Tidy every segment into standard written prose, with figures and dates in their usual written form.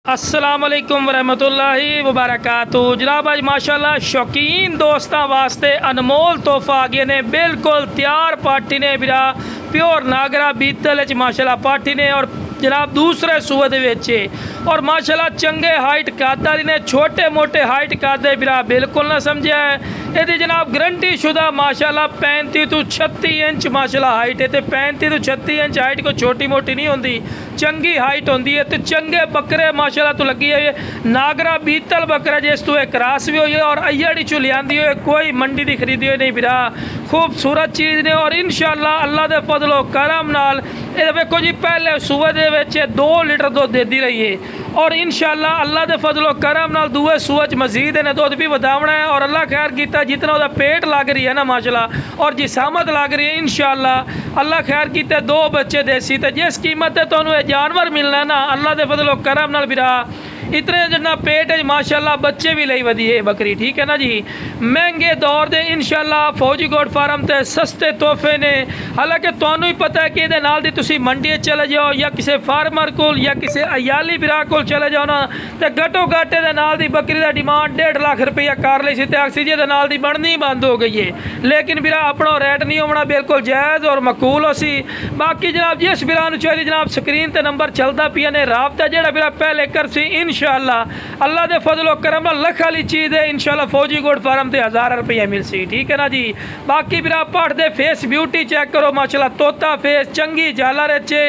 अस्सलामुअलैकुम वरहमतुल्लाहि वबरकातुहू। जनाब आज माशाल्लाह शौकीन दोस्तों वास्ते अनमोल तोहफा आ गए ने, बिल्कुल तैयार पार्टी ने बिरा प्योर नागरा बीतल माशाल्लाह पार्टी ने और जनाब दूसरे सूबे दे विच और माशाल्लाह चंगे हाइट कादा ने, छोटे मोटे हाइट कादे बिरा बिल्कुल ना समझा है। ये जनाब गारंटी शुदा माशाल्लाह 35 तो 36 इंच माशाल्लाह हाइट है। 35 तो 36 इंच हाइट को छोटी मोटी नहीं होंगी, चंगी हाइट होंगी है। तो चंगे बकरे माशाल्लाह तो लगी है। नागरा बीतल बकरा जिस तू क्रॉस भी हुई है और अय्यड़ी चू लियांदी हुई, कोई मंडी की खरीदी हुई नहीं बिरा, खूबसूरत चीज़ ने। और इंशाल्लाह अल्लाह के फजलो करम नाल ये देखो जी पहले सूबे दे विच 2 लीटर दुध देती रही है और इंशाल्लाह अल्लाह के फजलो करम नाल दूए सूबे च मजीद ने दुध भी वधावना है। और अल्लाह खैर किया जितना वह पेट लग रही है ना माशाल्लाह और जिसामत लग रही है, इंशाल्लाह अल्लाह खैर किया 2 बच्चे देसी। तो जिस कीमत है तो जानवर मिलना है ना अल्लाह के फजलो करम नाल बिरा इतने जितना पेट है माशाल्लाह बच्चे भी लई वधी है बकरी, ठीक है ना जी। महंगे दौर दे इंशाल्लाह फौजी गोड फार्म ते सस्ते तोहफे ने। हालांकि तुहानू ही पता है कि ये नाल दी तुसी मंडी चले जाओ या किसी फार्मर को या किसी अयाली बिरा को चले जाओ ना, तो घटो घट दे नाल दी बकरी का डिमांड 1.5 लाख रुपया कर ली सी, ऑक्सीजन दे नाल दी बननी बंद हो गई है। लेकिन बिरा अपना रेट नहीं होना, बिल्कुल जायज़ और मकूल हो सी। बाकी जनाब जिस बिरा नू चाहिए जनाब स्क्रीन ते नंबर चलता पिया ने, राबता जेड़ा बिरा पहले कर सी इंशाल्लाह अल्लाह दे फजलो करम लख वाली चीज़ है। इंशाल्लाह फौजी गोड फार्म ते 1000 रुपये मिल सी, ठीक है ना जी। बाकी बिरा पढ़ दे फेस ब्यूटी चेक करो माशाल्लाह, तोता फेस चंगी झालर चे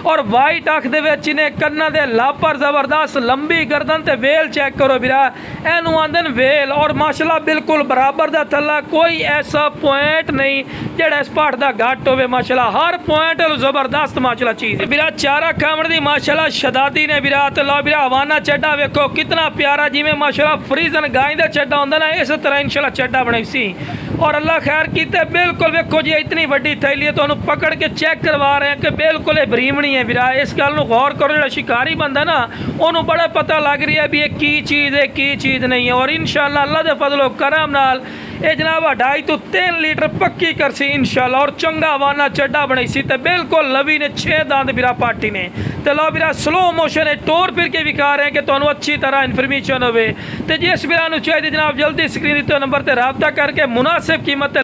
और वाइट अख दे विच ने, कन्ना दे लापर जबरदस्त लंबी गर्दन ते वेल चेक करो बिरा, एनू आंदन वेल और माशाल्लाह बिल्कुल बराबर दा थल्ला, कोई ऐसा पॉइंट नहीं जेड़ा इस पाठ दा घट होवे माशाल्लाह, हर पॉइंट जबरदस्त माशाल्लाह चीज़ बिरा। चारा खावण दी माशाल्लाह शदादी ने बिरा। तो लो बिरा हवाना चड्डा वेखो कितना प्यारा, जिमें माशाल्लाह फ्रीजन गाय का चड्डा होंदा ना, इस तरह इंशाल्लाह चड्डा बनाई सी। और अल्लाह खैर कीते बिल्कुल वेखो जी इतनी वड्डी थैली है, तो पकड़ के चेक करवा रहे हैं कि बिल्कुल बरीमणी है बिरा। इस गल नूं गौर करो, जो शिकारी बंदा ना उन्होंने बड़ा पता लग रही है भी ये की चीज़ है की चीज़ नहीं है। और इंशाल्लाह अल्लाह के फजलो करम नाल ये जनाब 2.5 तो 3 लीटर पक्की कर सी इंशाल्लाह। और चंगा वाना चड्डा बनाई सी, तो बिल्कुल लवी ने 6 दांत बिरा पार्टी ने। तो लो बिरा स्लो मोशन है, टोर फिर के विखा रहे हैं कि तुहानू अच्छी तरह इन्फॉर्मेशन हो। तो जिस बिरा नू चाहिए जनाब जल्दी स्क्रीन दिते नंबर पर रब्ता करके मुनासिब कीमत